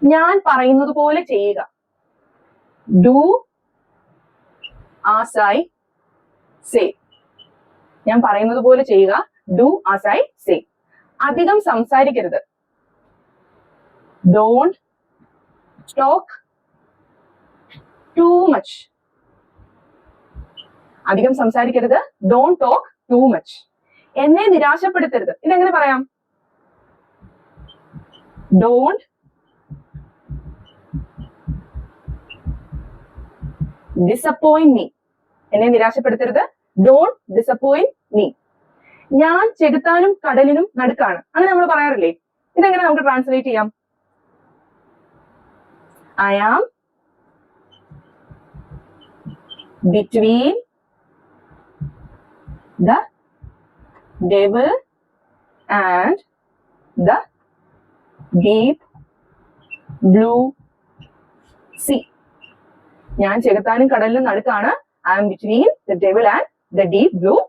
ഞാൻ പറയുന്നത് പോലെ ചെയ്യുക. Do as I say. ഞാൻ പറയുന്നത് പോലെ ചെയ്യുക. Do as I say. അധികം സംസാരിക്കരുത്. Don't talk too much. അധികം സംസാരിക്കരുത്. Don't talk too much. എന്നെ നിരാശപ്പെടുത്തരുത്. ഇതെങ്ങനെ പറയാം? Don't disappoint me. എന്നെ നിരാശപ്പെടുത്തരുത്. Don't disappoint me. ഞാൻ ചെകുത്താനും കടലിനും നടുക്കാണ്. അങ്ങനെ നമ്മൾ പറയാറില്ലേ? ഇതെങ്ങനെ നമുക്ക് ട്രാൻസ്ലേറ്റ് ചെയ്യാം? I am between the devil and the deep blue sea. ഞാൻ ചെകുത്താനും കടലിനും നടുക്കാണ്. I am between the devil and the deep blue